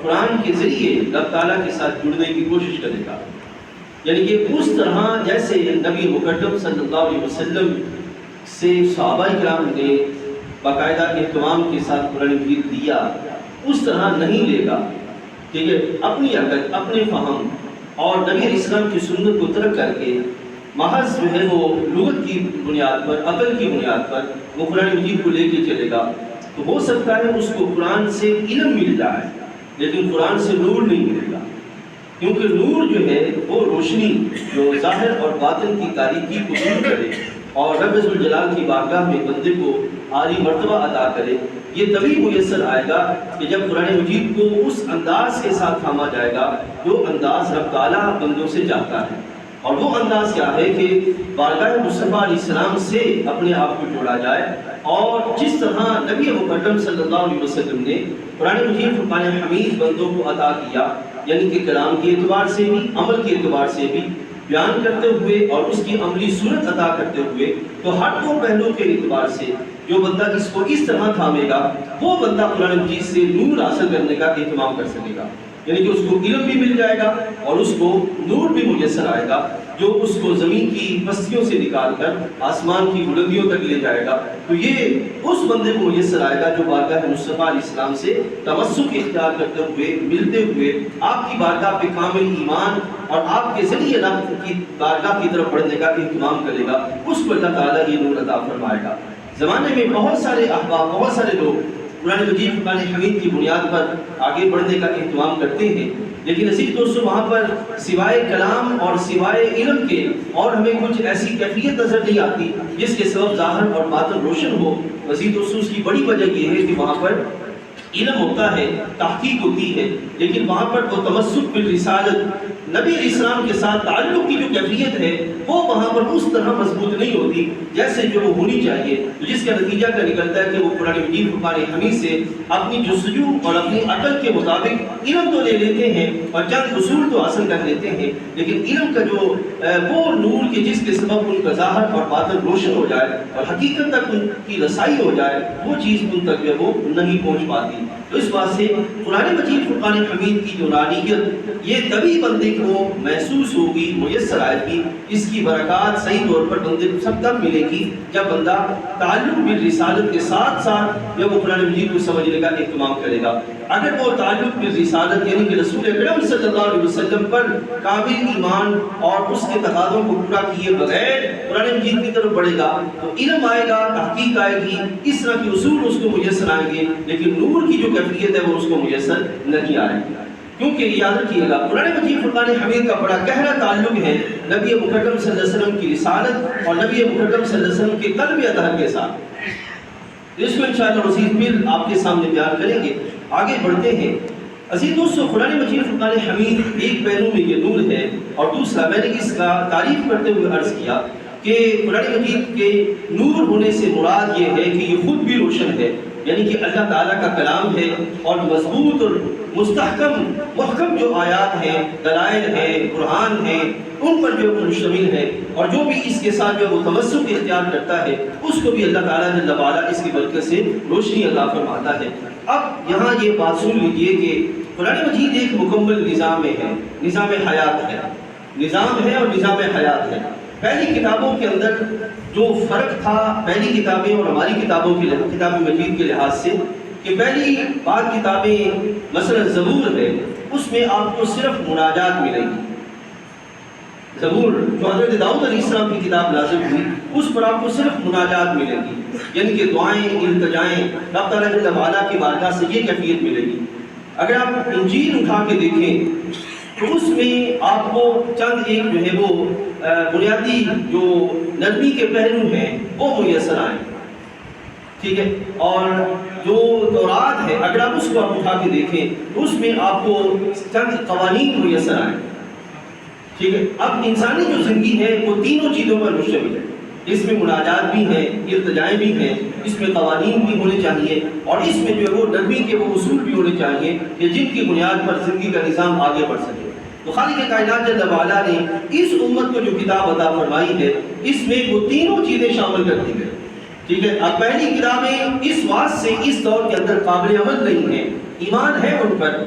قرآن کے ذریعے رب تعالیٰ کے ساتھ جڑنے کی کوشش کرے گا۔ یعنی کہ اس طرح جیسے نبی مکرم صلی اللہ علیہ وسلم سے صحابہ کرام نے باقاعدہ اہتمام کے ساتھ قرآن مجید لیا، اس طرح نہیں لے گا، ٹھیک ہے، اپنی عقل، اپنے فہم اور نبی علیہ السلام کی سنت کو ترک کر کے محض جو ہے وہ لغت کی بنیاد پر، عقل کی بنیاد پر وہ قرآن مجید کو لے کے چلے گا، تو ہو سکتا ہے اس کو قرآن سے علم مل جائے لیکن قرآن سے نور نہیں ملے گا، کیونکہ نور جو ہے وہ روشنی جو ظاہر اور باطن کی تاریکی کو دور کرے اور رب ذوالجلال کی بارگاہ میں بندے کو عالی مرتبہ عطا کرے، یہ تبھی میسر آئے گا کہ جب قرآن مجید کو اس انداز کے ساتھ تھاما جائے گا جو انداز رب تعالیٰ بندوں سے چاہتا ہے۔ اور وہ انداز کیا ہے کہ بارگاہ مصطفیٰ علیہ السلام سے اپنے آپ کو جوڑا جائے، اور جس طرح نبی مکرم صلی اللہ علیہ وسلم نے قرآن مجید فرقان حمید بندوں کو عطا کیا، یعنی کہ کلام کے اعتبار سے بھی، عمل کے اعتبار سے بھی بیان کرتے ہوئے اور اس کی عملی صورت عطا کرتے ہوئے، تو ہر دو پہلو کے اعتبار سے جو بندہ اس کو اس طرح تھامے گا وہ بندہ قرآن مجید سے نور حاصل کرنے کا اہتمام کر سکے گا، یعنی کہ اس کو علم بھی مل جائے گا اور اس کو نور بھی میسر آئے گا جو اس کو زمین کی پستیوں سے نکال کر آسمان کی بلندیوں تک لے جائے گا۔ تو یہ اس بندے کو میسر آئے گا جو بارگاہ مصطفیٰ علیہ السلام سے تمسک اختیار کرتے ہوئے، ملتے ہوئے آپ کی بارگاہ پہ کامل ایمان اور آپ کے ذریعے رب کی بارگاہ کی طرف بڑھنے کا اہتمام کرے گا، اس کو اللہ تعالیٰ یہ نور عطا فرمائے گا۔ زمانے میں بہت سارے احباب، بہت سارے لوگ قرآن مجید فرقان حمید کی بنیاد پر آگے بڑھنے کا اہتمام کرتے ہیں، لیکن عزیز دوستو وہاں پر سوائے کلام اور سوائے علم کے اور ہمیں کچھ ایسی کیفیت نظر نہیں آتی جس کے سبب ظاہر اور باطن روشن ہو۔ عزیز دوستو اس کی بڑی وجہ یہ ہے کہ وہاں پر علم ہوتا ہے، تحقیق ہوتی ہے، لیکن وہاں پر وہ تمسک بالرسالت، نبی علیہ السلام کے ساتھ تعلق کی جو کیفیت ہے وہ وہاں پر اس طرح مضبوط نہیں ہوتی جیسے جو وہ ہونی چاہیے، جس کا نتیجہ کیا نکلتا ہے کہ وہ قرآن مجید فرقان حمید سے اپنی جستجو اور اپنی عقل کے مطابق علم تو لے لیتے ہیں اور چند اصول تو حاصل کر لیتے ہیں، لیکن علم کا جو وہ نور کے جس کے سبب ان کا ظاہر اور باطن روشن ہو جائے اور حقیقت تک ان کی رسائی ہو جائے، وہ چیز ان تک جو وہ نہیں پہنچ پاتی۔ تو اس بات سے قرآن مجید فرقان حمید کی جو نورانیت یہ تبھی بندے کو محسوس ہوگی، میسر آئے گی، اس کی برکات صحیح طور پر بندے کو سب تب ملے گی جب بندہ تعلق بالرسالت کے ساتھ ساتھ جب وہ قرآن مجید کو سمجھنے کا اہتمام کرے گا۔ اگر وہ تعلق بالرسالت یعنی کہ رسول اکرم صلی اللہ علیہ وسلم پر کامل ایمان اور اس کے تقاضوں کو پورا کیے بغیر قرآن مجید کی طرف بڑھے گا تو علم آئے گا، تحقیق آئے گی، اس طرح کے اصول اس کو میسر آئیں گے، لیکن نور کی جو کیفیت ہے وہ اس کو میسر نہیں آئے گی۔ کیونکہ یاد رکھیے گا قرآن مجید فرقان حمید کا بڑا گہرا تعلق ہے نبی مکرم صلی اللہ علیہ وسلم کی رسالت اور نبی مکرم صلی اللہ علیہ وسلم کے قلب اطہر کے ساتھ، اس کو انشاءاللہ مزید پھر آپ کے سامنے بیان کریں گے۔ آگے بڑھتے ہیں۔ عزیز دوستو قرآن مجید فرقان حمید ایک پہلو میں یہ نور ہے، اور دوسرا میں نے اس کا تعریف کرتے ہوئے عرض کیا کہ قرآن مجید کے نور ہونے سے مراد یہ ہے کہ یہ خود بھی روشن ہے، یعنی کہ اللہ تعالیٰ کا کلام ہے اور مضبوط اور مستحکم محکم جو آیات ہیں، دلائل ہیں، قرآن ہیں، ان پر جو مشتمل ہے، اور جو بھی اس کے ساتھ جو وہ تمسک اختیار کرتا ہے اس کو بھی اللہ تعالیٰ جل وعلا اس کی برکت سے روشنی عطا فرماتا ہے۔ اب یہاں یہ بات سن لیجئے کہ قرآن مجید ایک مکمل نظام میں ہے، نظام حیات ہے، نظام ہے اور نظام حیات ہے۔ پہلی کتابوں کے اندر جو فرق تھا پہلی کتابیں اور ہماری کتابوں کے کتاب مجید کے لحاظ سے کہ پہلی بعض کتابیں مثلا زبور ہے، اس میں آپ کو صرف مناجات ملے گی۔ زبور جو حضرت داؤد علیہ السلام کی کتاب نازل ہوئی اس پر آپ کو صرف مناجات ملے گی، یعنی کہ دعائیں، التجائیں، رب تعالیٰ جل وعلا کی بارگاہ سے یہ کیفیت ملے گی۔ اگر آپ انجیل اٹھا کے دیکھیں تو اس میں آپ کو چند ایک جو ہے وہ بنیادی جو نرمی کے پہلو ہیں وہ میسر آئیں، ٹھیک ہے، اور جو تورات ہے اگر آپ اس کو آپ اٹھا کے دیکھیں تو اس میں آپ کو چند قوانین میسر آئیں، ٹھیک ہے۔ اب انسانی جو زندگی ہے وہ تینوں چیزوں پر مشتمل ہے، اس میں مناجات بھی ہیں، التجائیں بھی ہیں، اس میں قوانین بھی ہونے چاہیے، اور اس میں جو ہے وہ نرمی کے وہ اصول بھی ہونے چاہیے کہ جن کی بنیاد پر زندگی کا نظام آگے بڑھ سکے۔ تو خالق کائنات جل وعلا نے اس امت کو جو کتاب عطا فرمائی ہے اس میں وہ تینوں چیزیں شامل کر دی گئی، ٹھیک ہے۔ اب پہلی کتابیں اس واسطے سے اس دور کے اندر قابل عمل نہیں ہیں، ایمان ہے ان پر